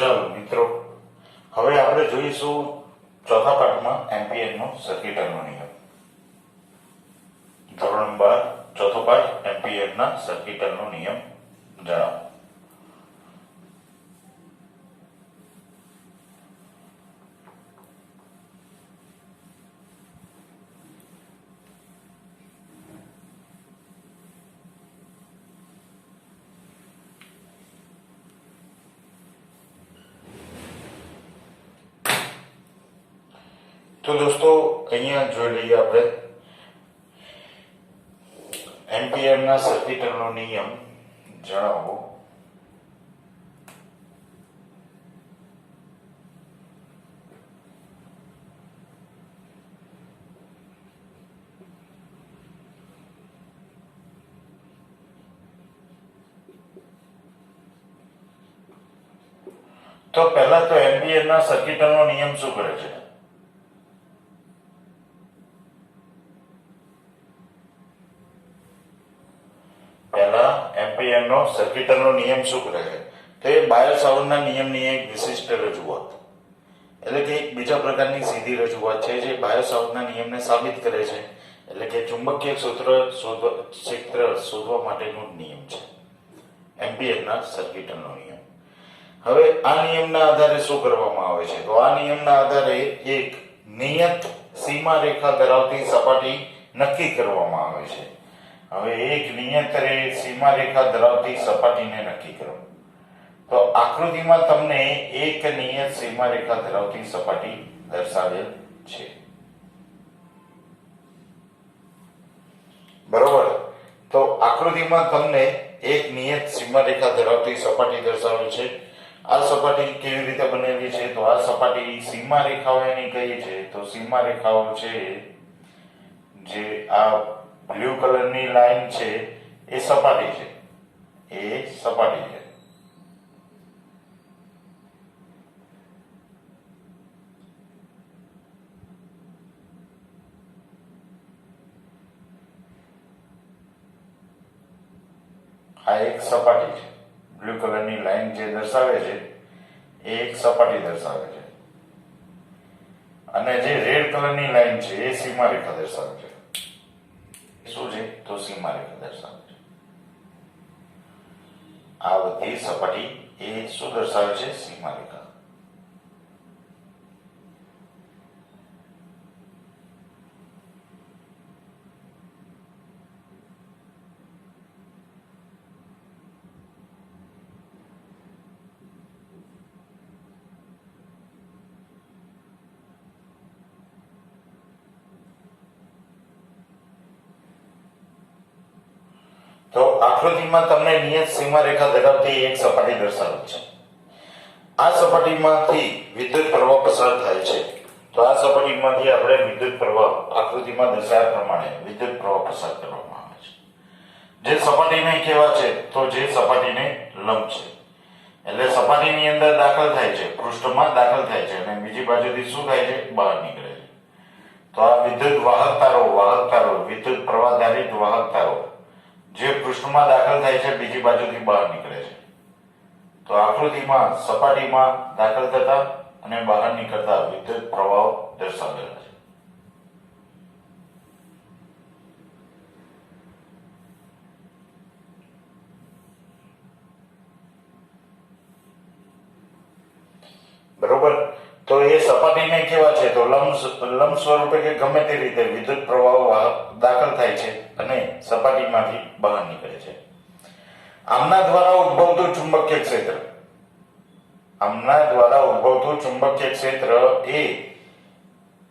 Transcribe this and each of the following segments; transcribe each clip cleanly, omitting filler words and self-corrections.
ચાલો મિત્રો, હવે આપણે જોઈશું ચોથા પાઠમાં એમ્પિયરનો સર્કિટનો નિયમ. ધોરણ 12 ચોથો પાઠ એમ્પિયરના સર્કિટનો નિયમ જણાવો. તો દોસ્તો, અહીંયા જોઈ લઈએ આપણે એમ્પિયરના સર્કિટનો નિયમ જણાવો. તો પહેલા તો એમ્પિયરના સર્કિટનો નિયમ શું કરે છે? એમ્પિયરનો સર્કિટનો નિયમ શું કરે છે? તો એ બાયો-સાવર્ટના નિયમની એક વિશિષ્ટ રજૂઆત, એટલે કે એક બીજા પ્રકારની સીધી રજૂઆત છે જે બાયો-સાવર્ટના નિયમને સાબિત કરે છે. એટલે કે ચુંબકીય ક્ષેત્ર શોધવા માટેનો નિયમ છે એમ્પિયરના સર્કિટનો નિયમ. હવે આ નિયમના આધારે શું કરવામાં આવે છે? તો આ નિયમના આધારે એક નિયત સીમા રેખા ધરાવતી સપાટી નક્કી કરવામાં આવે છે. હવે એક નિયત સીમા રેખા ધરાવતી સપાટીને નક્કી કરો. તો આકૃતિમાં તમને એક નિયત સીમા રેખા ધરાવતી સપાટી દર્શાવેલ છે, બરોબર? તો આકૃતિમાં તમને એક નિયત સીમા રેખા ધરાવતી સપાટી દર્શાવેલ છે. આ સપાટી કેવી રીતે બનેલી છે? તો આ સપાટી સીમા રેખાઓ એની કઈ છે? તો સીમા રેખાઓ છે જે આ બ્લુ કલરની લાઈન છે એ સપાટી છે, એ સપાટી છે. આ એક સપાટી છે. બ્લુ કલરની લાઈન જે દર્શાવે છે એ એક સપાટી દર્શાવે છે, અને જે રેડ કલરની લાઈન છે એ સીમા રેખા દર્શાવે છે. શું છે? તો સીમા રેખા દર્શાવે છે. આ બધી સપાટી એ શું દર્શાવે છે? સીમા રેખા. તો આકૃતિમાં તમને નિયત સીમા રેખા ધરાવતી એક સપાટી દર્શાવેલ છે. આ સપાટીમાંથી વિદ્યુત પ્રવાહ પસાર થાય છે. તો આ સપાટીમાંથી આપણે વિદ્યુત પ્રવાહ આકૃતિમાં દર્શાવ્યા પ્રમાણે વિદ્યુત પ્રવાહ પસાર કરવામાં આવે છે. જે સપાટીને કેવા છે? તો જે સપાટીને લંબ છે, એટલે સપાટીની અંદર દાખલ થાય છે, પૃષ્ઠમાં દાખલ થાય છે, અને બીજી બાજુથી શું થાય છે? બહાર નીકળે છે. તો આ વિદ્યુત વાહક તારો વિદ્યુત પ્રવાહ ધારિત વાહક તારો જે પૃષ્ઠમાં દાખલ થાય છે, બીજી બાજુથી બહાર નીકળે છે. તો આકૃતિમાં સપાટીમાં દાખલ થતા અને બહાર નીકળતા વિદ્યુત પ્રવાહો દર્શાવેલા છે. બરોબર? તો એ સપાટીને કેવા છે? તો લંબ સ્વરૂપે કે ગમે તે રીતે વિદ્યુત પ્રવાહો દાખલ થાય છે અને સપાટીમાંથી બહાર નીકળે છે. આમના દ્વારા ઉદ્ભવતું ચુંબકીય ક્ષેત્ર એ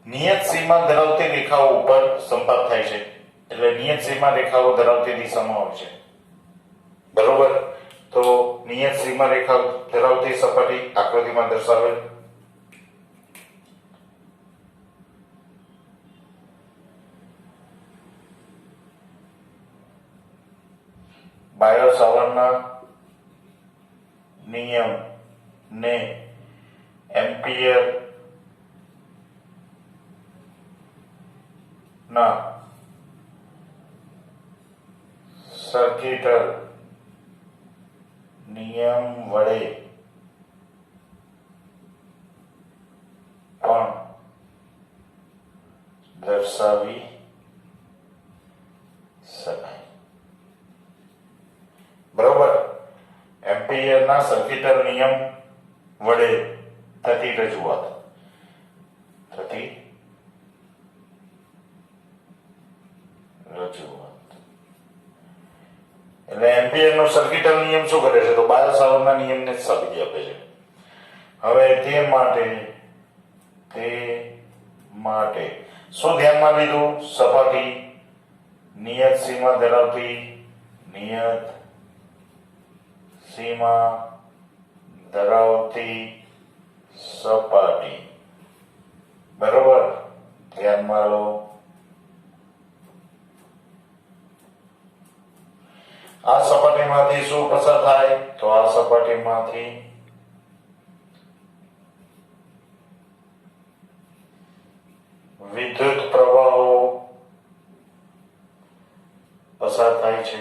નિયત સીમા ધરાવતી રેખાઓ ઉપર સંપાત થાય છે, એટલે નિયત સીમા રેખાઓ ધરાવતી દિશામાં હોય છે, બરોબર? તો નિયત સીમા રેખા ધરાવતી સપાટી આકૃતિમાં દર્શાવેલ. બાયો-સાવર્ટના નિયમ ને એમ્પિયર ના સર્કિટ નિયમ વડે પણ દર્શાવી શકાય. બરોબર. એમ્પિયરના સર્કિટલ નિયમ વડે થતી રજૂઆત એટલે એમ્પિયરનો સર્કિટલ નિયમ શું કરે છે? તો બાયો-સાવર્ટના નિયમને જ સાબિતી આપે છે. હવે તે માટે શું ધ્યાનમાં લીધું? સપાટી નિયત સીમા ધરાવતી સપાટી. બરોબર, ધ્યાનમાં લો. આ સપાટીમાંથી શું પસાર થાય? તો આ સપાટીમાંથી વિદ્યુત પ્રવાહો પસાર થાય છે.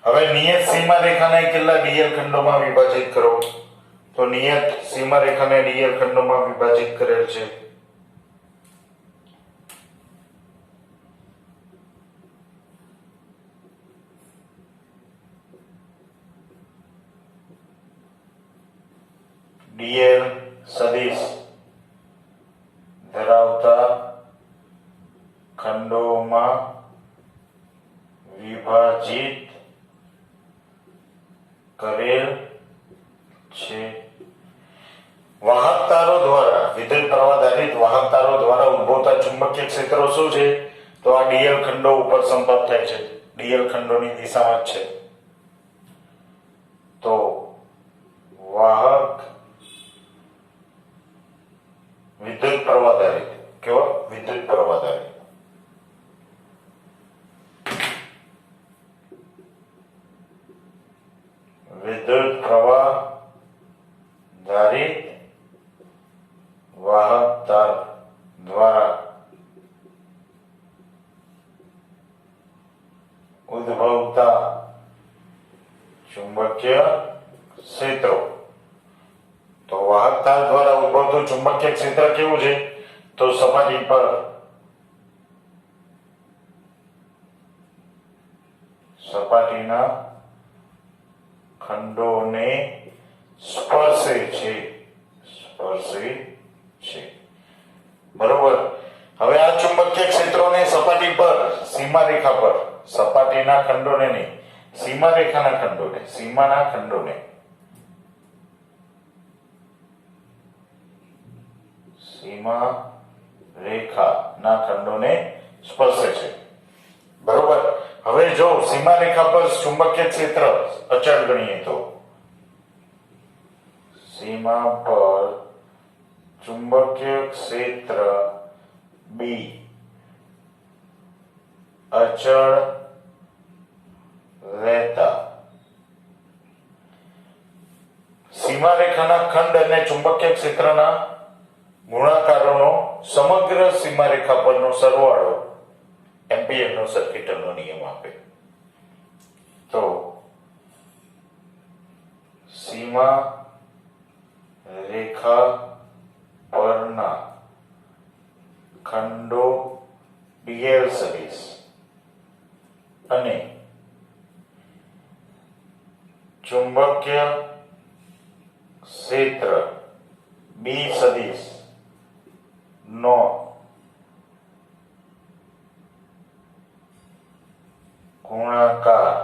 હવે નિયત સીમા રેખાને કેટલા ડીએલ ખંડોમાં વિભાજિત કરો? તો નિયત સીમા રેખાને ડીએલ ખંડોમાં વિભાજિત કરેલ છે. ડીએલ સદિશ ધરાવતા ખંડોમાં વિભાજિત કરેલ છે. વાહક તારો દ્વારા વિદ્યુત પ્રવાહ આધારિત વાહક તારો દ્વારા ઉદ્ભવતા ચુંબકીય ક્ષેત્રો શું છે? તો આ ડીએલ ખંડો ઉપર સંપાત થાય છે. ડીએલ ખંડોની દિશામાં જ છે. તો વાહક વિદ્યુત પ્રવાહ આધારિત વિદ્યુત પ્રવાહ આધારિત વાહક તાર દ્વારા ઉદ્ભવતા ચુંબકીય ક્ષેત્રો. તો વાહક તાર દ્વારા ઉદ્ભવતું ચુંબકીય ક્ષેત્ર કેવું છે? તો સપાટી પર સપાટીના ખંડોને સ્પર્શે છે. બરોબર. હવે આ ચુંબકીય ક્ષેત્રોને સપાટી પર સીમારેખા પર સપાટીના ખંડોને નહીં, સીમારેખાના ખંડોને સીમારેખાના ખંડોને સ્પર્શે છે. બરોબર. હવે જો સીમારેખા પર ચુંબકીય ક્ષેત્ર અચળ ગણીએ તો સીમા પર ચુંબકીય ક્ષેત્ર B અચળ રહેતા સીમારેખાના ખંડ અને ચુંબકીય ક્ષેત્રના ગુણાકારોનો સમગ્ર સીમારેખા પરનો સરવાળો એમ્પિયરનો સર્કિટલનો નિયમ આપે. તો સીમા રેખા પરના ખંડો ડીએલ સદિશ અને ચુંબકીય ક્ષેત્ર બી સદિશ નો ગુણાકાર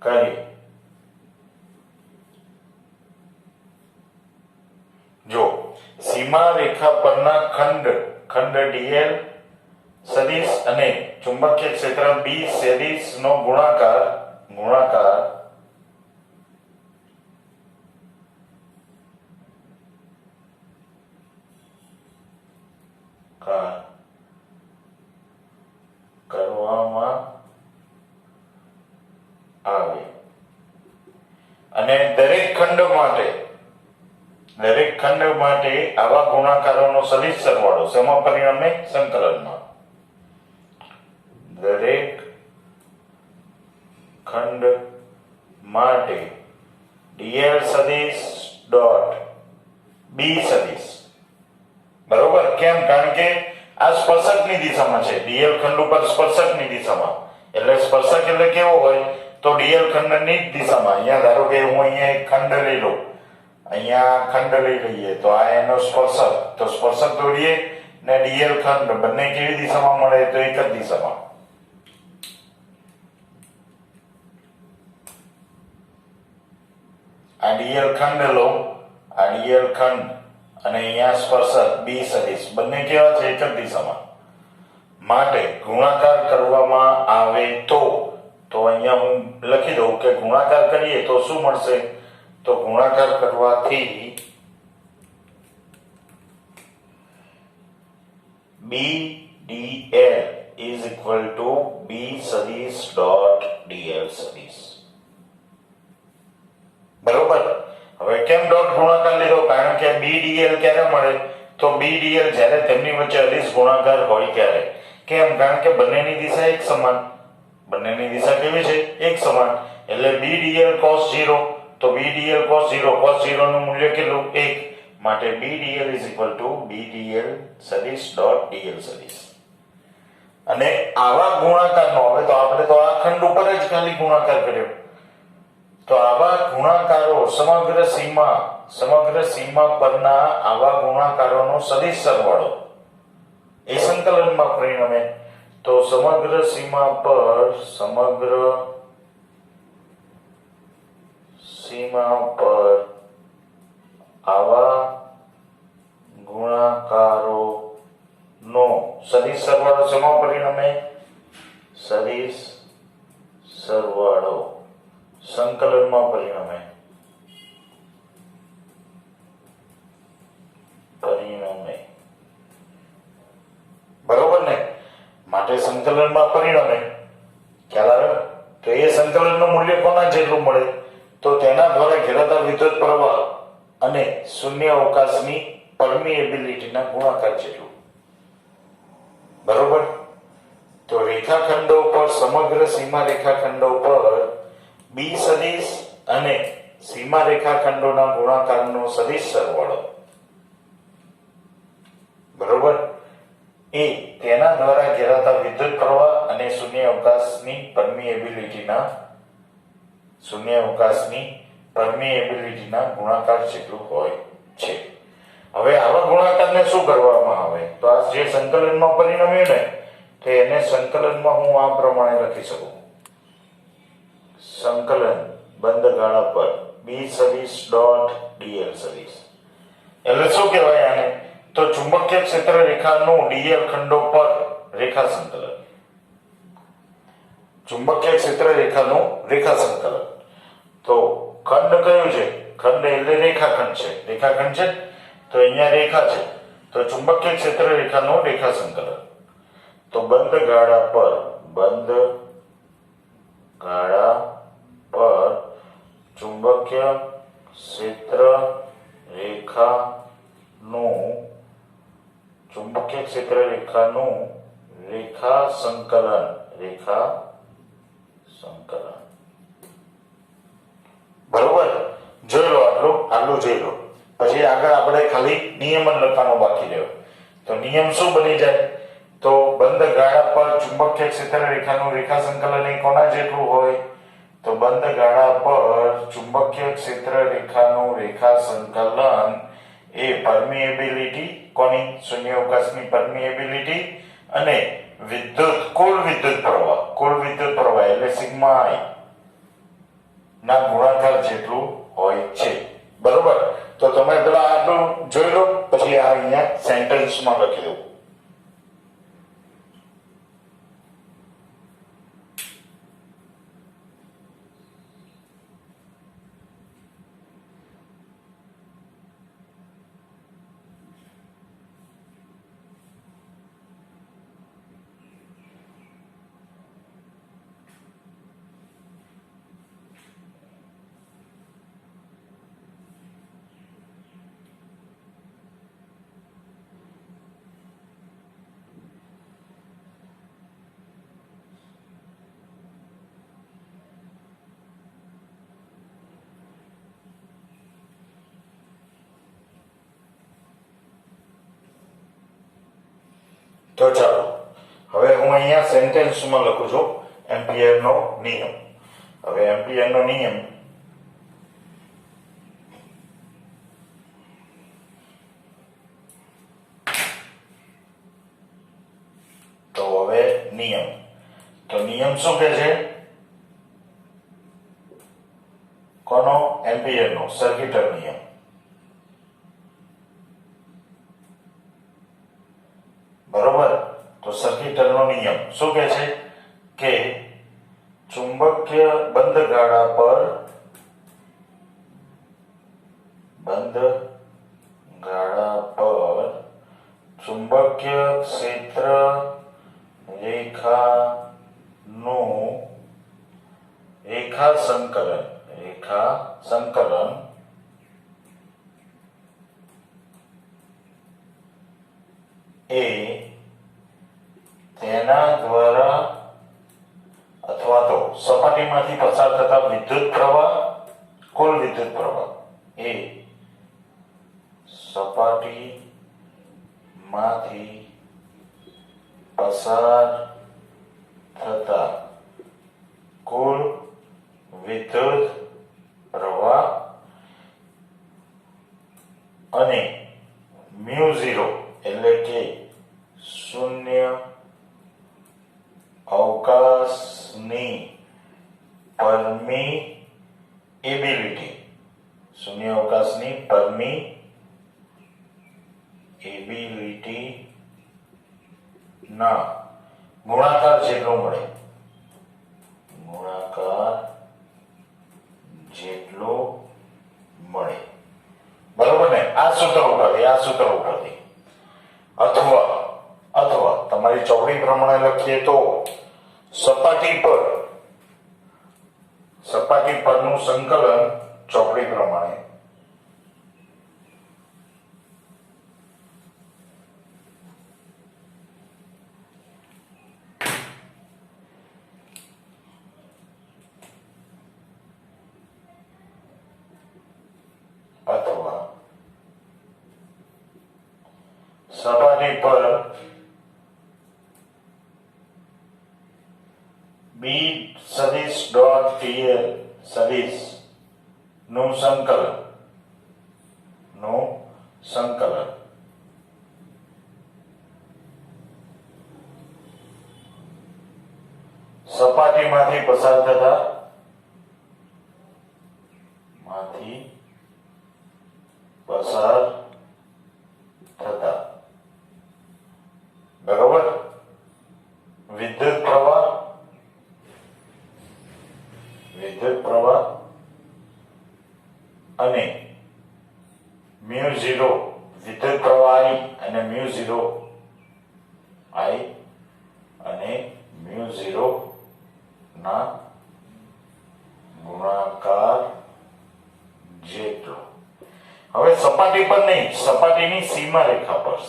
કરી જો સીમા રેખા પરના ખંડ ડીએલ સદિશ અને ચુંબકીય ક્ષેત્ર બી સદિશ નો ગુણાકાર કરવામાં આવે અને દરેક ખંડ માટે આવા ગુણાકારોનો સદિશ સરવાળો શેમાં પરિણમે? સંકલનમાં. દરેક ખંડ માટે dl સદિશ ડોટ b સદિશ. બરોબર? કેમ? કારણ કે આ સ્પર્શકની દિશામાં છે. dl ખંડ ઉપર સ્પર્શકની દિશામાં. એટલે સ્પર્શક એટલે કેવો હોય? તો dl ખંડની જ દિશામાં. અહીંયા ધારો કે હું અહીંયા એક ખંડ લઈ લઉં. અહીંયા ખંડ લઈ લઈએ તો આ એનો સ્પર્શક. તો સ્પર્શક દોરીએ ને dl ખંડ બંને કેવી દિશામાં મળે? તો એક જ દિશામાં. આ dl ખંડ લો, આ dl ખંડ અને અહીંયા સ્પર્શક b સદિશ બંને કેવા છે? એક જ દિશામાં. માટે ગુણાકાર કરવામાં આવે તો અહીંયા હું લખી દઉં કે ગુણાકાર કરીએ તો શું મળશે? તો ગુણાકાર કરવાથી b dl is equal to b સદિશ ડોટ dl સદિશ. બરોબર? હવે કેમ ડોટ ગુણાકાર લીધો? કારણ કે b dl ક્યારે મળે? તો b dl જ્યારે તેમની વચ્ચે અદિશ ગુણાકાર હોય ત્યારે. કેમ? કારણ કે બંનેની દિશા એક સમાન. બંનેની દિશા કેવી છે? એક સમાન. એટલે b dl cos 0. તો b dl cos 0, cos 0 નું મૂલ્ય કેટલું? 1. માટે b dl is equal to b dl સદિશ ડોટ dl સદિશ. અને આવા ગુણાકારનો હવે તો આપણે તો આ ખંડ ઉપર જ ખાલી ગુણાકાર કર્યો. તો આવા ગુણાકારો સમગ્ર સીમા પરના આવા ગુણાકારોનો સદિશ સરવાળો એ સંકલનમાં પરિણમે. તો સમગ્ર સીમા પર આવા ગુણાકારોનો સદિશ સરવાળો શેમાં પરિણમે? સદિશ સરવાળો સંકલનમાં પરિણમે. બરોબર ને? માટે સંકલનમાં પરિણમે. ખ્યાલ આવે? તો એ સંકલનનું મૂલ્ય કોના જેટલું મળે? તો તેના દ્વારા ઘેરાતા વિદ્યુત પ્રવાહ અને શૂન્ય અવકાશની પરમિએબિલિટીના ગુણાકાર જેટલું. બરોબર? તો રેખાખંડો પર સમગ્ર સીમા રેખાખંડો પર b સદિશ અને સીમા રેખાખંડોના ગુણાકારનો સદિશ સરવાળો. બરોબર? એ તેના દ્વારા ઘેરાતા વિદ્યુત પ્રવાહ અને શૂન્ય અવકાશની પરમિએબિલિટીના ગુણાકાર જેટલું હોય છે. હવે આવા ગુણાકારને શું કરવામાં આવે? તો આ જે સંકલનમાં પરિણમ્યું ને, તો એને સંકલનમાં હું આ પ્રમાણે લખી શકું. સંકલન બંધ ગાળા પર b સદિશ ડોટ dl સદિશ. એટલે શું કહેવાય આને? તો ચુંબકીય ક્ષેત્ર રેખાનું dl ખંડો પર રેખા સંકલન. ચુંબકીય ક્ષેત્ર રેખાનું રેખા સંકલન. તો ખંડ કયું છે? ખંડ એટલે રેખાખંડ છે. રેખાખંડ છે તો અહીંયા રેખા છે. તો ચુંબકીય ક્ષેત્ર રેખાનું રેખા સંકલન. તો બંધ ગાળા પર ચુંબકીય ક્ષેત્ર રેખાનું રેખા સંકલન. બરોબર? જોઈ લો, આટલું જોઈ લો. પછી આગળ આપણે ખાલી નિયમન લખવાનો બાકી રહ્યો. તો નિયમ શું બની જાય? તો બંધ ગાળા પર ચુંબકીય ક્ષેત્ર રેખાનું રેખા સંકલન એ કોના જેટલું હોય? તો બંધ ગાળા પર ચુંબકીય ક્ષેત્ર રેખાનું રેખા સંકલન એ પરમિએબિલિટી કોની? શૂન્ય અવકાશની પરમિએબિલિટી અને કુલ વિદ્યુત પ્રવાહ એટલે સિગ્મા i ના ગુણાકાર જેટલું હોય છે. બરોબર? તો તમે પેલા આટલું જોઈ લો, પછી આ અહીંયા સેન્ટેન્સમાં લખી દઉં. તો ચાલો હવે હું અહીંયા સેન્ટેન્સમાં લખું છું એમ્પિયરનો નિયમ. હવે એમ્પિયરનો નિયમ તો હવે નિયમ તો નિયમ શું કહે છે? કોનો? એમ્પિયરનો, સર્કિટર નિયમ. બરોબર. તો સર્કિટરનો નિયમ શું કહે છે કે ચુંબકીય બંધ ગાળા પર ચુંબકીય ક્ષેત્ર રેખાનું રેખા સંકલન એ તેના દ્વારા અથવા તો સપાટીમાંથી પસાર થતા વિદ્યુત પ્રવાહ, કુલ વિદ્યુત પ્રવાહ એ સપાટીમાંથી પસાર થતા કુલ વિદ્યુત પ્રવાહ અને μ0 એટલે કે શૂન્ય અવકાશની પરમિએબિલિટી ના ગુણાકાર જેટલું મળે. બરોબર ને? આ સૂત્ર ઉપરથી અથવા તમારી ચોપડી પ્રમાણે લખીએ તો સપાટી પરનું સંકલન ચોપડી પ્રમાણે અથવા સપાટી પર B સદિશ ડોટ TL સદિશ નું સંકલન સપાટીમાંથી પસાર થતા બરોબર વિદ્યુત પ્રવાહ અને μ0 વિદ્યુત પ્રવાહ I અને μ0 ના ગુણાકાર જેટલો. હવે સપાટી પર નહીં, સપાટીની સીમા રેખા પર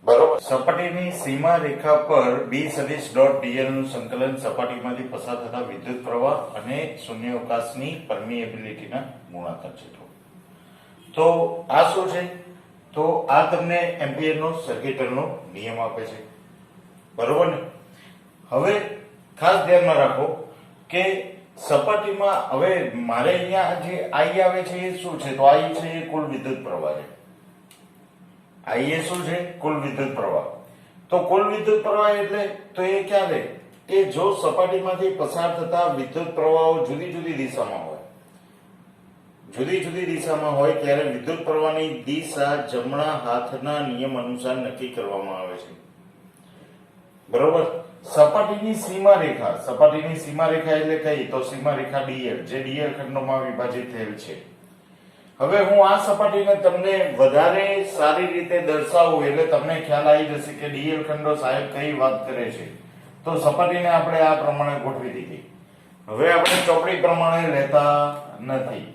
બરોબર. સપાટીની સીમા રેખા પર B સદિશ ડોટ dl નું સંકલન સપાટીમાંથી પસાર થતા વિદ્યુત પ્રવાહ અને શૂન્યાવકાશની પરમિએબિલિટીના ગુણાકાર જેટલું. તો આ શું છે? તો આ તમને એમ્પિયરનો સર્કિટરનો નિયમ આપે છે. બરોબર ને? હવે ખાસ ધ્યાનમાં રાખો કે સપાટીમાં હવે મારે અહીંયા જે I આવે છે એ શું છે? તો I છે એ કુલ વિદ્યુત પ્રવાહ છે. I એ શું છે? કુલ વિદ્યુત પ્રવાહ. તો કુલ વિદ્યુત પ્રવાહ એટલે તો એ ક્યાં રહે? કે જો સપાટીમાંથી પસાર થતા વિદ્યુત પ્રવાહો જુદી જુદી દિશામાં હોય ત્યારે વિદ્યુત પ્રવાહની દિશા જમણા હાથના નિયમ અનુસાર નક્કી કરવામાં આવે છે. બરોબર. સપાટીની સીમા રેખા એટલે કઈ? તો સીમા રેખા dl જે dl ખંડોમાં વિભાજિત થયેલ છે. હવે હું આ સપાટીને તમને વધારે સારી રીતે દર્શાવું એટલે તમને ખ્યાલ આવી જશે કે dl ખંડો સાહેબ કઈ વાત કરે છે. તો સપાટીને આપણે આ પ્રમાણે ગોઠવી દીધી. હવે આપણે ચોપડી પ્રમાણે લેતા નથી.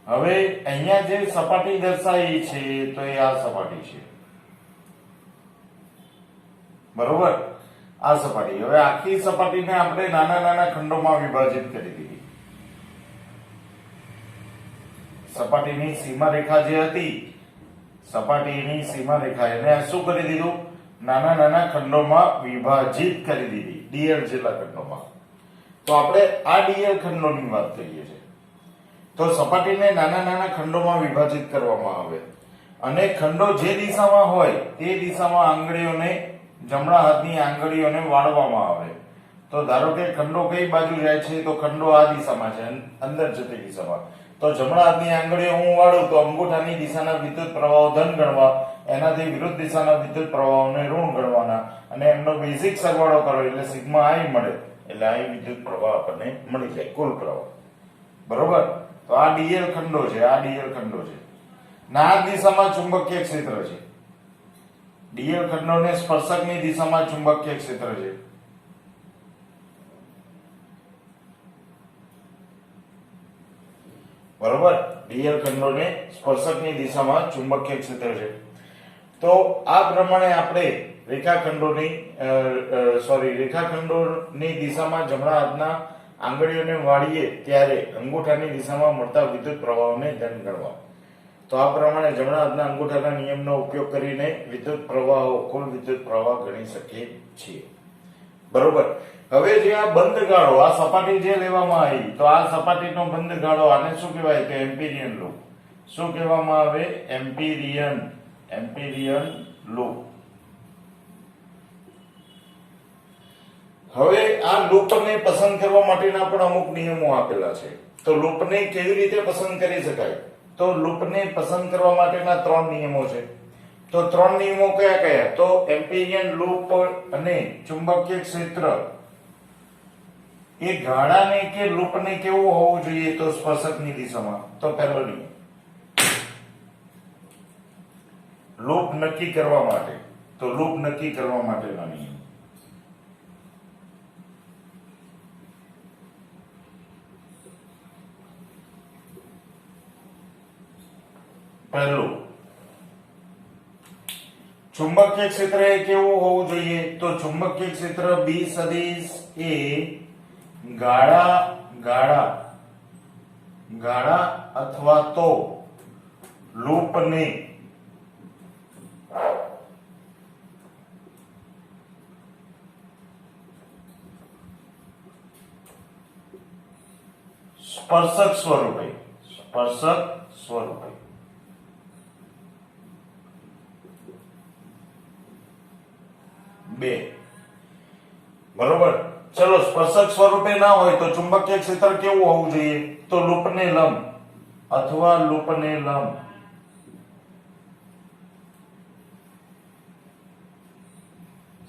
હવે અહીંયા જે સપાટી દર્શાવી છે તો એ આ સપાટી છે. બરોબર. આ સપાટી. હવે આખી સપાટીને આપણે નાના નાના ખંડોમાં વિભાજિત કરી દીધી. સપાટીની સીમારેખા જે હતી, સપાટીની સીમારેખા એને શું કરી દીધું, નાના નાના ખંડોમાં વિભાજિત કરી દીધી, dl જેટલા ખંડોમાં. તો આપણે આ dl ખંડોની વાત કરીએ છીએ. તો સપાટીને નાના નાના ખંડોમાં વિભાજિત કરવામાં આવે અને ખંડો જે દિશામાં હોય તે દિશામાં આંગળીઓને, જમણા હાથની આંગળીઓને વાળવામાં આવે. તો ધારો કે ખંડો કઈ બાજુ જાય છે, તો ખંડો આ દિશામાં છે, અંદર જતી દિશામાં. તો જમણા હાથની આંગળીઓ હું વાળું તો અંગૂઠાની દિશાના વિદ્યુત પ્રવાહો ધન ગણવા, એનાથી વિરુદ્ધ દિશાના વિદ્યુત પ્રવાહોને ઋણ ગણવાના અને એમનો બેઝિક સરવાળો કરો એટલે સિગ્મા આઈ મળે. એટલે આ વિદ્યુત પ્રવાહ આપણને મળી જાય, કુલ પ્રવાહ. બરોબર. તો આ dl ખંડો છે, આ dl ખંડો છે. ના આ દિશામાં ચુંબકીય ક્ષેત્ર છે. dl ખંડોને સ્પર્શકની દિશામાં ચુંબકીય ક્ષેત્ર છે. બરોબર. dl ખંડોને સ્પર્શકની દિશામાં ચુંબકીય ક્ષેત્ર છે. તો આ પ્રમાણે આપણે રેખાખંડોની દિશામાં જમણા હાથના આંગળીઓને વાળીએ ત્યારે અંગૂઠાની દિશામાં મળતા વિદ્યુત પ્રવાહોને ધન ગણવા. તો આ પ્રમાણે જમણા હાથના અંગૂઠાના નિયમનો ઉપયોગ કરીને વિદ્યુત પ્રવાહો, કુલ વિદ્યુત પ્રવાહ ગણી શકીએ છીએ. બરોબર. હવે જે આ બંધ ગાળો, આ સપાટી જે લેવામાં આવી, તો આ સપાટીનો બંધ ગાળો, આને શું કહેવાય? તો એમ્પિરિયન લૂપ. શું કહેવામાં આવે? એમ્પિરિયન લૂપ. હવે આ લૂપને પસંદ કરવા માટેના પણ અમુક નિયમો આપેલા છે. તો લૂપને કેવી રીતે પસંદ કરી શકાય? તો લૂપને પસંદ કરવા માટેના 3 નિયમો છે. તો 3 નિયમો કયા કયા? તો એમ્પિરિયન લૂપ અને ચુંબકીય ક્ષેત્ર એ ગાળાને કે લૂપને કેવું હોવું જોઈએ? તો સ્પર્શકની દિશામાં. તો પહેલો નિયમ, લૂપ નક્કી કરવા માટે, તો લૂપ નક્કી કરવા માટેના નિયમ. પહેલું, ચુંબકીય ક્ષેત્ર એ કેવું હોવું જોઈએ? તો ચુંબકીય ક્ષેત્ર B સદિશ એ ગાળા અથવા તો લૂપને સ્પર્શક સ્વરૂપે બે. બરોબર. ચલો, સ્પર્શક સ્વરૂપે ના હોય તો ચુંબકીય ક્ષેત્ર કેવું હોવું જોઈએ? તો લૂપને લંબ અથવા લૂપને લંબ.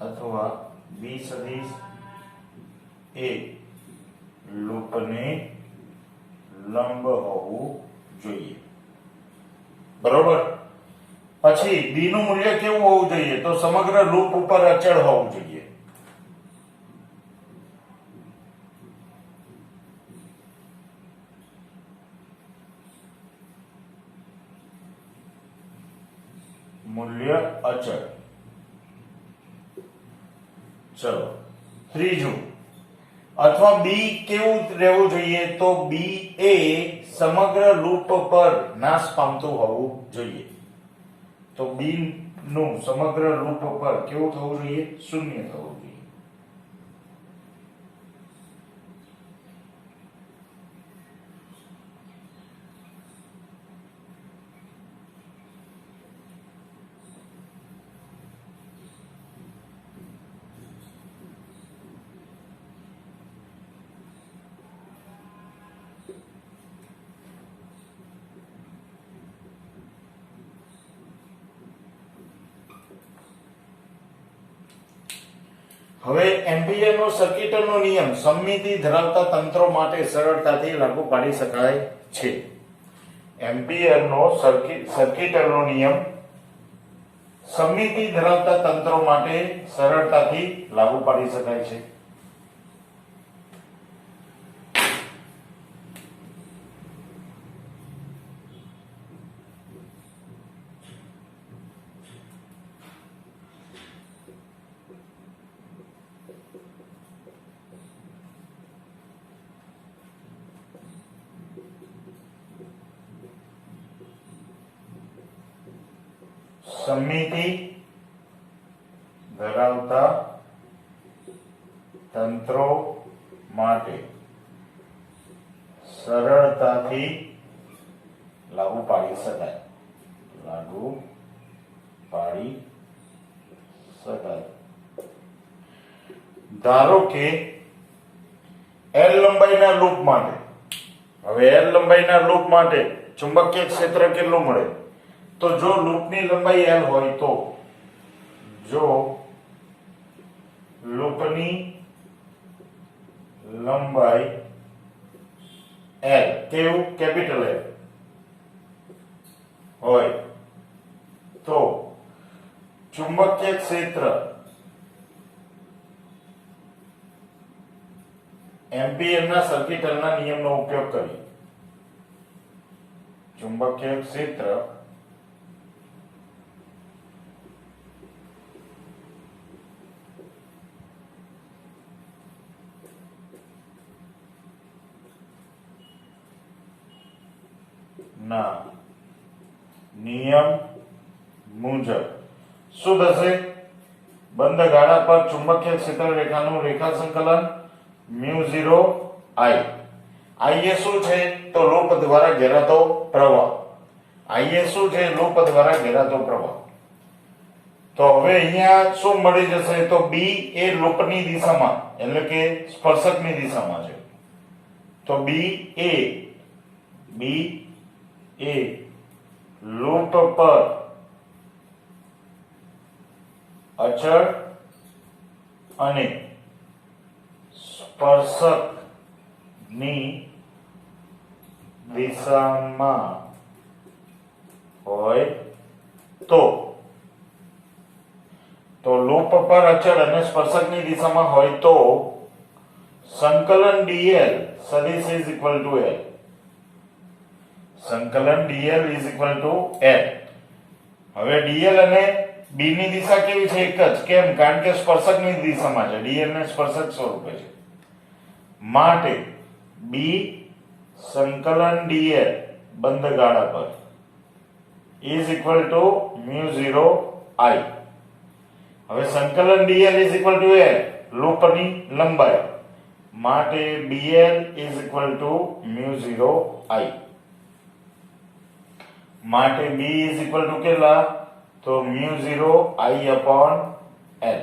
અથવા B સદિશ એ લૂપને લંબ હોવું જોઈએ. બરોબર. પછી B નું મૂલ્ય કેવું હોવું જોઈએ? તો સમગ્ર લૂપ ઉપર અચળ હોવું જોઈએ. મૂલ્ય અચળ. ચલો, ત્રીજું, અથવા B કેવું રહેવું જોઈએ? તો B એ સમગ્ર લૂપ પર નાશ પામતું હોવું જોઈએ. તો B નું સમગ્ર લૂપ પર કેવું થવું જોઈએ? શૂન્ય થવું જોઈએ. હવે એમ્પિયરનો સર્કિટનો નિયમ સમમિતિ ધરાવતા તંત્રો માટે સરળતાથી લાગુ પાડી શકાય છે. એમ્પિયરનો સર્કિટનો નિયમ સમમિતિ ધરાવતા તંત્રો માટે સરળતાથી લાગુ પાડી શકાય છે. સમિતિ ધરાવતા તંત્રો માટે સરળતાથી લાગુ પાડી શકાય. ધારો કે L લંબાઈના લૂપ માટે, હવે L લંબાઈના લૂપ માટે ચુંબકીય ક્ષેત્ર કેટલું મળે? તો જો લૂપની લંબાઈ L હોય તો, જો લૂપની લંબાઈ L, કેવું? કેપિટલ L હોય તો ચુંબકીય ક્ષેત્ર એમ્પિયરના સર્કિટલના નિયમનો ઉપયોગ કરી ચુંબકીય ક્ષેત્ર ના નિયમ મુજબ શું થશે? બંધ ગાળા પર ચુંબકીય ક્ષેત્ર રેખાનું રેખા સંકલન μ0 I. I એ શું છે? તો લૂપ દ્વારા ઘેરાતો પ્રવાહ. I એ શું છે? લૂપ દ્વારા ઘેરાતો પ્રવાહ. તો હવે અહીંયા શું મળી જશે? તો B એ લૂપની દિશામાં એટલે કે સ્પર્શકની દિશામાં છે. તો B એ લૂપ પર અચળ અને સ્પર્શકની દિશામાં હોય તો લૂપ પર અચળ અને સ્પર્શકની દિશામાં હોય તો સંકલન dl સદિશ ઇઝ ઇક્વલ ટુ L. સંકલન dl is equal to L. હવે dl અને b ની દિશા કેવી છે? એક જ. કેમ? કારણ કે સ્પર્શકની દિશામાં છે. dl ને સ્પર્શક સ્વરૂપે છે. માટે b સંકલન dl બંધ ગાળા પર ઇઝ ઇક્વલ ટુ μ0 I. હવે સંકલન dl is equal to L, લૂપની લંબાઈ, માટે bl is equal to μ0 I. માટે b ઇઝ ઇક્વલ ટુ કેટલા? તો μ0 I upon L.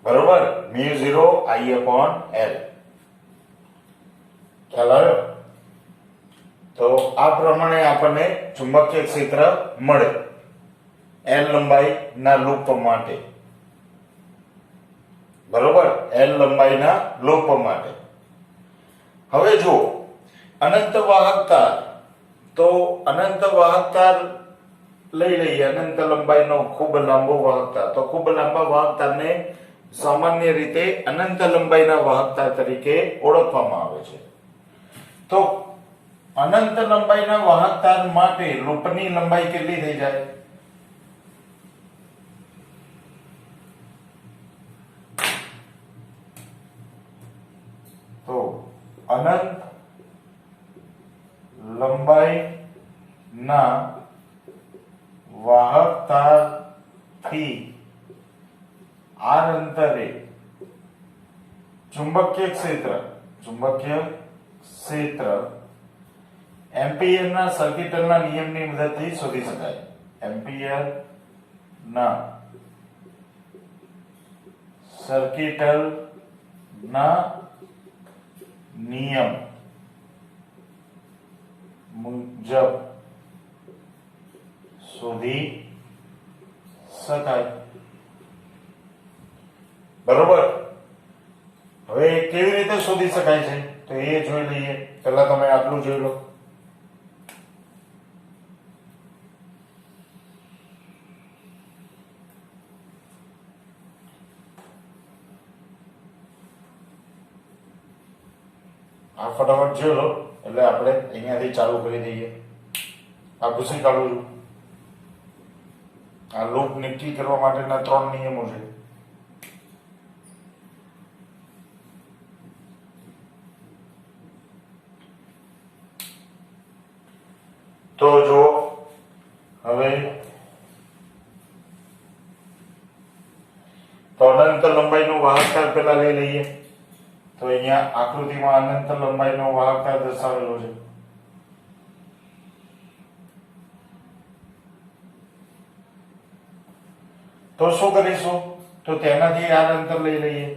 બરોબર? μ0 I upon L. ખ્યાલ આવ્યો? તો આ પ્રમાણે આપણને ચુંબકીય ક્ષેત્ર મળે L લંબાઈના લૂપ માટે. બરોબર? L લંબાઈના લૂપ માટે. હવે જો અનંત વાહકતા, તો અનંત વાહકતા લઈ લઈએ. અનંત લંબાઈનો ખૂબ લાંબો વાહકતા, તો ખૂબ લાંબા વાહકતાને સામાન્ય રીતે અનંત લંબાઈના વાહકતા તરીકે ઓળખવામાં આવે છે. તો અનંત લંબાઈના વાહકતા માટે લૂપની લંબાઈ કેટલી થઈ જાય? તો અનંત લંબાઈના વાહકતાથી r અંતરે ચુંબકીય ક્ષેત્ર એમ્પિયરના સર્કિટલના નિયમની મદદથી શોધી શકાય. એમ્પિયરના સર્કિટલના નિયમ મુજબ શોધી શકાય. બરોબર? હવે કેવી રીતે શોધી શકાય છે તો એ જોઈ લઈએ. પહેલા તમે આટલું જોઈ લો. આ ફટાફટ જોઈ લો એટલે આપણે અહીંયાથી ચાલુ કરી દઈએ. આ ભૂસી કાઢું છું. આ લૂપ નક્કી કરવા માટેના 3 નિયમો છે. તો જો હવે પેલા લઈ લઈએ. તો અહીંયા આકૃતિમાં અનંત લંબાઈનો વાહકતાર દર્શાવેલો છે. તો શું કરીશું? તો તેનાથી આર અંતર લઈ લઈએ.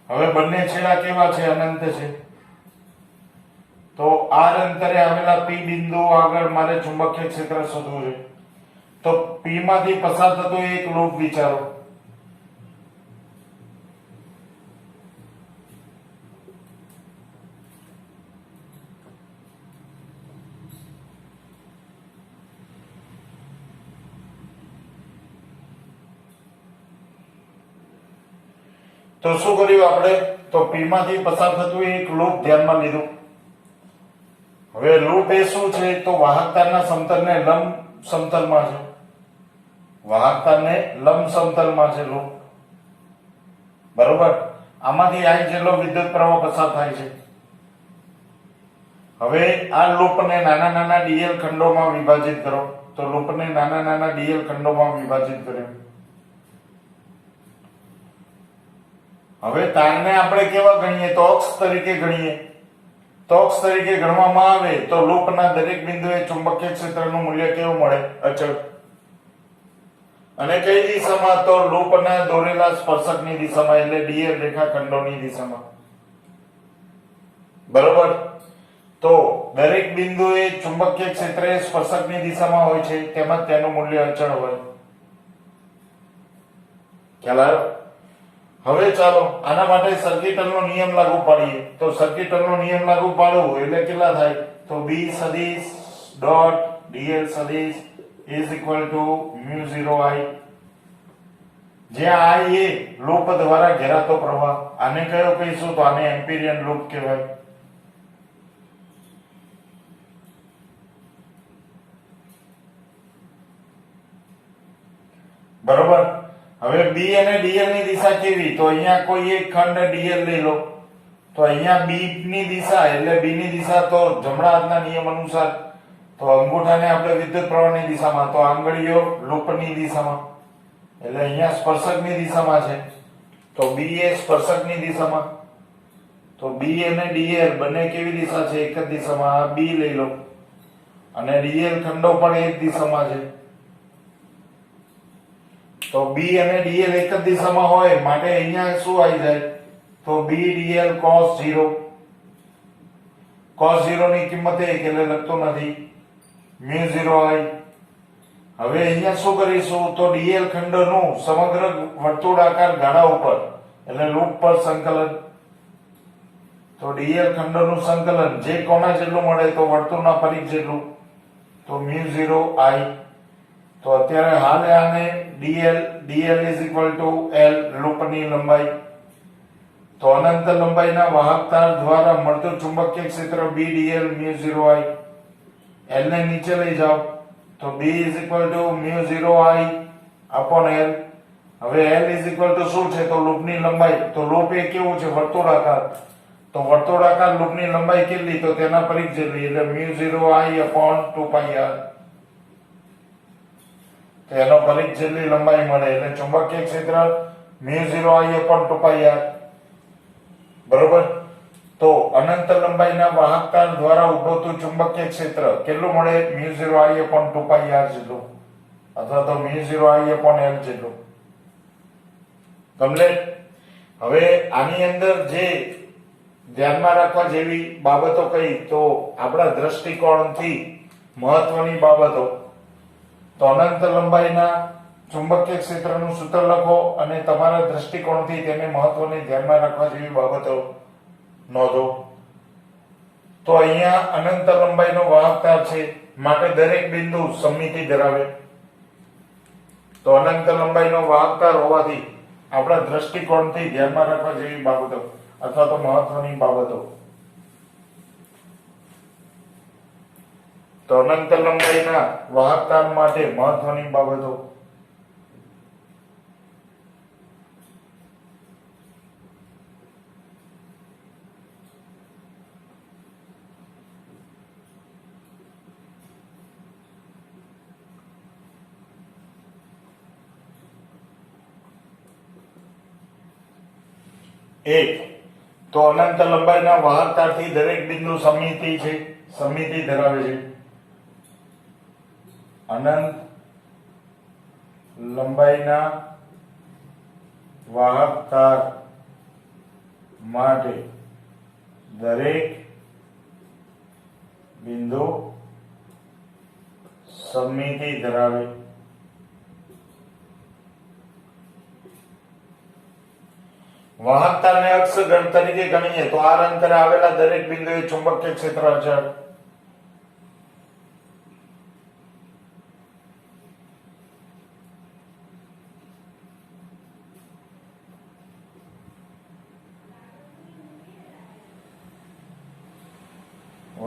હવે બંને છેડા કેવા છે? અનંત છે. તો આર અંતરે આવેલા પી બિંદુ આગળ મારે ચુંબકીય ક્ષેત્ર શોધવું છે. તો પી માંથી પસાર થતો એક લૂપ વિચારો. તો શું કર્યું આપણે? તો પી માંથી પસાર થતું એક લૂપ ધ્યાનમાં લીધું. હવે લૂપ એ શું છે? તો વાહકતાના સમતલને લંબ સમતલમાં છે. વાહકતાને લંબ સમતલમાં છે લૂપ. બરોબર. આમાંથી I જેટલો વિદ્યુત પ્રવાહ પસાર થાય છે. હવે આ લૂપને નાના નાના dl ખંડોમાં વિભાજિત કરો. તો લૂપને નાના નાના dl ખંડોમાં વિભાજિત કર્યો. હવે તારને આપણે કેવા ગણીએ? તો અક્ષ તરીકે ગણીએ. તો અક્ષ તરીકે ગણવામાં આવે તો લૂપના દરેક બિંદુએ ચુંબકીય ક્ષેત્રનું મૂલ્ય કેવું મળે? અચળ. અને કઈ દિશામાં? તો લૂપના દોરેલા સ્પર્શકની દિશામાં, એટલે dl રેખાખંડોની દિશામાં. બરોબર. તો દરેક બિંદુએ ચુંબકીય ક્ષેત્ર એ સ્પર્શકની દિશામાં હોય છે, તેમજ તેનું મૂલ્ય અચળ હોય. ખ્યાલ આવ્યો? હવે ચાલો આના માટે સર્કિટલનો નિયમ લાગુ પાડીએ. તો સર્કિટલનો નિયમ લાગુ પાડવું એટલે કેટલા થાય? તો B સદિશ ડોટ dl સદિશ is equal to μ0I, જ્યાં I એ લૂપ દ્વારા ઘેરાતો પ્રવાહ. આને કયો કહીશું? તો આને એમ્પિરિયન લૂપ કહેવાય. બરોબર. હવે B અને dl ની દિશા કેવી? તો અહીંયા કોઈ એક ખંડ dl લઈ લો. તો અહીંયા B ની દિશા એટલે B ની દિશા તો જમણા હાથના નિયમ અનુસાર, તો અંગૂઠાને આપણે વિદ્યુત પ્રવાહની દિશામાં, તો આંગળીઓ લૂપની દિશામાં, એટલે અહીંયા સ્પર્શકની દિશામાં છે. તો B એ સ્પર્શકની દિશામાં. તો B અને dl બંને કેવી દિશા છે? એક જ દિશામાં. આ B લઈ લો અને dl ખંડો પણ એક દિશામાં છે. તો B અને dl એક જ દિશામાં હોય માટે અહીંયા શું આવી જાય? તો B dl cos 0. cos 0 ની કિંમત 1 એટલે લખતો નથી, μ0I. હવે અહીંયા શું કરીશું? તો dl ખંડનું સમગ્ર વર્તુળાકાર ગાળા ઉપર એટલે લૂપ પર સંકલન. તો dl ખંડનું સંકલન જે કોના જેટલું મળે? તો વર્તુળના પરિઘ જેટલું. તો μ0I. તો અત્યારે હાલ આને dl is equal to l લૂપની લંબાઈ. તો અનંત લંબાઈના વાહકતાર દ્વારા મળતું ચુંબકીય ક્ષેત્ર B dl μ0I. l ને નીચે લઈ જાઓ તો B is equal to μ0I upon l. હવે l is equal to શું છે? તો લૂપની લંબાઈ. તો લૂપ એ કેવું છે? વર્તુળાકાર. તો વર્તુળાકાર લૂપની લંબાઈ કેટલી? તો તેના પરિઘ જેટલી, એટલે μ0I upon 2πr. તો એનો પરિઘ જેટલી લંબાઈ મળે એટલે ચુંબકીય ક્ષેત્ર μ0I upon 2πr. બરોબર. તો અનંત લંબાઈના વાહકતાર દ્વારા ઉદ્ભવતું ચુંબકીય ક્ષેત્ર કેટલું મળે? μ0I upon 2πr જેટલું, અથવા તો μ0I upon l જેટલું. કમ્પ્લીટ. હવે આની અંદર જે ધ્યાનમાં રાખવા જેવી બાબતો કઈ? તો આપણા દ્રષ્ટિકોણથી મહત્વની બાબતો. તો અનંત લંબાઈના ચુંબકીય ક્ષેત્રનું સૂત્ર લખો અને તમારા દ્રષ્ટિકોણથી તેને મહત્વની ધ્યાનમાં રાખવા જેવી બાબતો નોંધો. તો અહીંયા અનંત લંબાઈનો વાહકતાર છે માટે દરેક બિંદુ સમમિતિ ધરાવે. તો અનંત લંબાઈનો વાહકતાર હોવાથી આપણા દ્રષ્ટિકોણથી ધ્યાનમાં રાખવા જેવી બાબતો અથવા તો મહત્વની બાબતો. તો અનંત લંબાઈના વાહકતાર માટે મહત્વની બાબતો. એક, તો અનંત લંબાઈના વાહક તારથી દરેક બિંદુ સમમિતિ છે, સમમિતિ ધરાવે છે. અનંત લંબાઈના વાહક તાર માટે દરેક બિંદુ સમમિતિ ધરાવે. વાહકતાને અક્ષ તરીકે ગણીએ તો r અંતરે આવેલા દરેક બિંદુએ ચુંબકીય ક્ષેત્ર અચળ.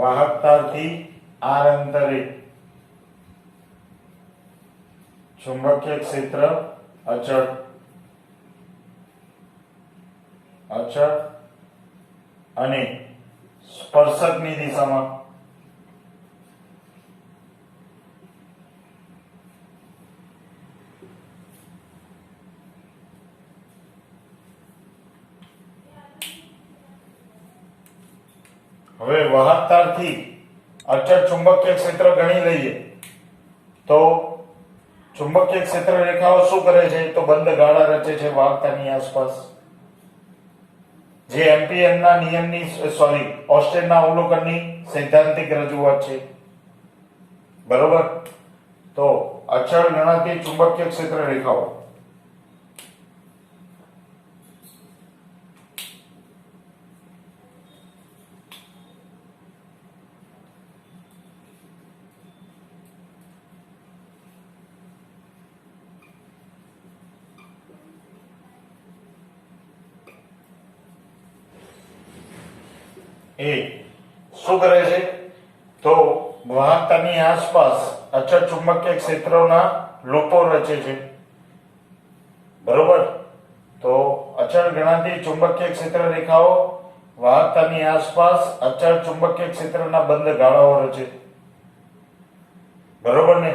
વાહકતાથી r અંતરે ચુંબકીય ક્ષેત્ર અચળ. અચળ અને સ્પર્શકની દિશામાં હવે વાહકતારથી અચળ ચુંબકીય ક્ષેત્ર ગણી લઈએ તો ચુંબકીય ક્ષેત્ર રેખાઓ શું કરે છે તો બંધ ગાળા રચે છે વાહકતાની આસપાસ. જે એમ્પિયરના નિયમની ઓસ્ટેનના અવલોકનની સૈદ્ધાંતિક રજૂઆત છે. બરોબર. તો અચળ ગણાતી ચુંબકીય ક્ષેત્ર રેખાઓ એ શું કરે છે તો વાહકતાની આસપાસ અચળ ચુંબકીય ક્ષેત્રોના લૂપો રચે છે. બરોબર. તો અચળ ગણાતી ચુંબકીય ક્ષેત્ર રેખાઓ વાહકતાની આસપાસ અચળ ચુંબકીય ક્ષેત્રના બંધ ગાળાઓ રચે. બરોબર ને.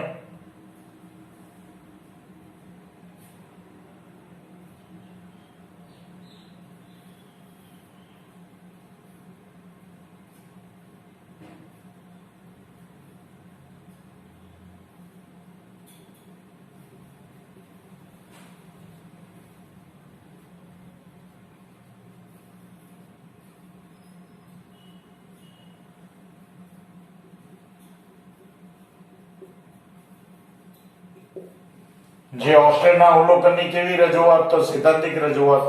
જે ઓસ્ટેનના અવલોકનની કેવી રજૂઆત તો સૈદ્ધાંતિક રજૂઆત.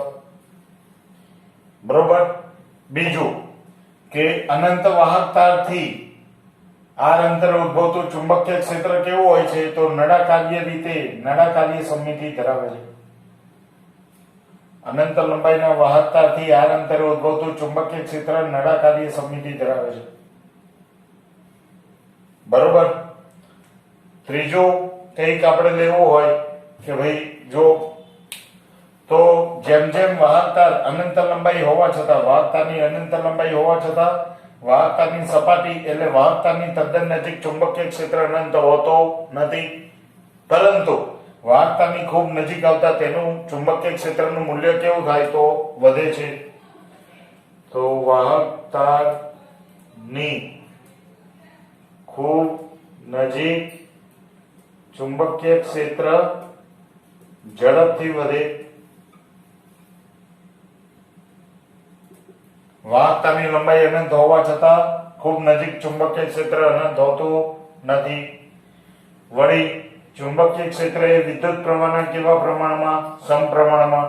બરોબર. બીજું કે અનંત વાહકતાથી r અંતરે ઉદ્ભવતું ચુંબકીય ક્ષેત્ર કેવું હોય છે તો નળાકારીય સમમિતિ ધરાવે છે. અનંત લંબાઈના વાહકતાથી r અંતરે ઉદ્ભવતું ચુંબકીય ક્ષેત્ર નળાકારીય સમમિતિ ધરાવે છે. બરોબર. ત્રીજું કંઈક આપણે લેવું હોય કે ભાઈ જો તો જેમ જેમ વાહકતા અનંત લંબાઈ હોવા છતાં વાહકતાની સપાટી એટલે વાહકતાની તદ્દન નજીક ચુંબકીય ક્ષેત્ર અનંત હોતો નથી, પરંતુ વાહકતાની ખૂબ નજીક આવતા તેનું ચુંબકીય ક્ષેત્રનું મૂલ્ય કેવું થાય તો વધે છે. તો વાહકતાની ખૂબ નજીક ચુંબકીય ક્ષેત્ર ઝડપથી વધે. વાહકતાની લંબાઈ અનંત હોવા છતાં ખૂબ નજીક ચુંબકીય ક્ષેત્ર અનંત હોતું નથી. વળી ચુંબકીય ક્ષેત્ર એ વિદ્યુત પ્રવાહના કેવા પ્રમાણમાં સમપ્રમાણમાં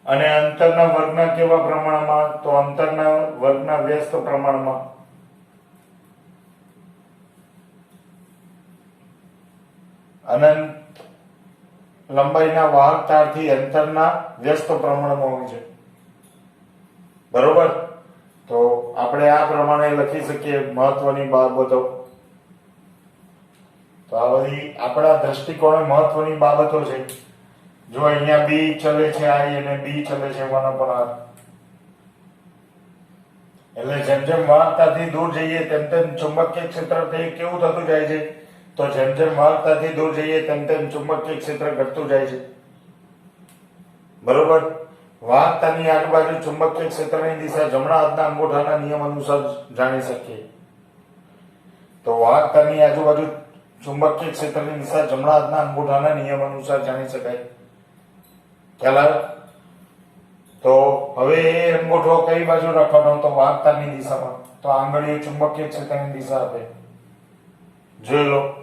અને અંતરના વર્ગના કેવા પ્રમાણમાં તો અંતરના વર્ગના વ્યસ્ત પ્રમાણમાં. અનંત લંબાઈના વાહક તારથી અંતરના વ્યસ્ત પ્રમાણમાં હોય છે. બરોબર. તો આપણે આ પ્રમાણે લખી શકીએ મહત્વની બાબતો. તો આ બધી આપણા દ્રષ્ટિકોણે મહત્વની બાબતો છે. જો અહીંયા બી ચલે છે I અને બી ચલે છે 1/r. એટલે જેમ જેમ વાહકતાથી દૂર જઈએ તેમ તેમ ચુંબકીય ક્ષેત્ર કેવું થતું જાય છે તો જેમ જેમ વાહકતાથી દૂર જઈએ તેમ તેમ ચુંબકીય ક્ષેત્ર ઘટતું જાય છે. બરોબર. વાહકતાની આજુબાજુ ચુંબકીય ક્ષેત્રની દિશા જમણા હાથના અંગૂઠાના નિયમ અનુસાર જાણી શકીએ. તો વાહકતાની આજુબાજુ ચુંબકીય ક્ષેત્રની દિશા જમણા હાથના અંગૂઠાના નિયમ અનુસાર જાણી શકાય. ખ્યાલ આવે? તો હવે એ અંગૂઠો કઈ બાજુ રાખવાનો? તો વાહકતાની દિશામાં. તો આંગળીઓ ચુંબકીય ક્ષેત્રની દિશા આપે. જોઈ લો.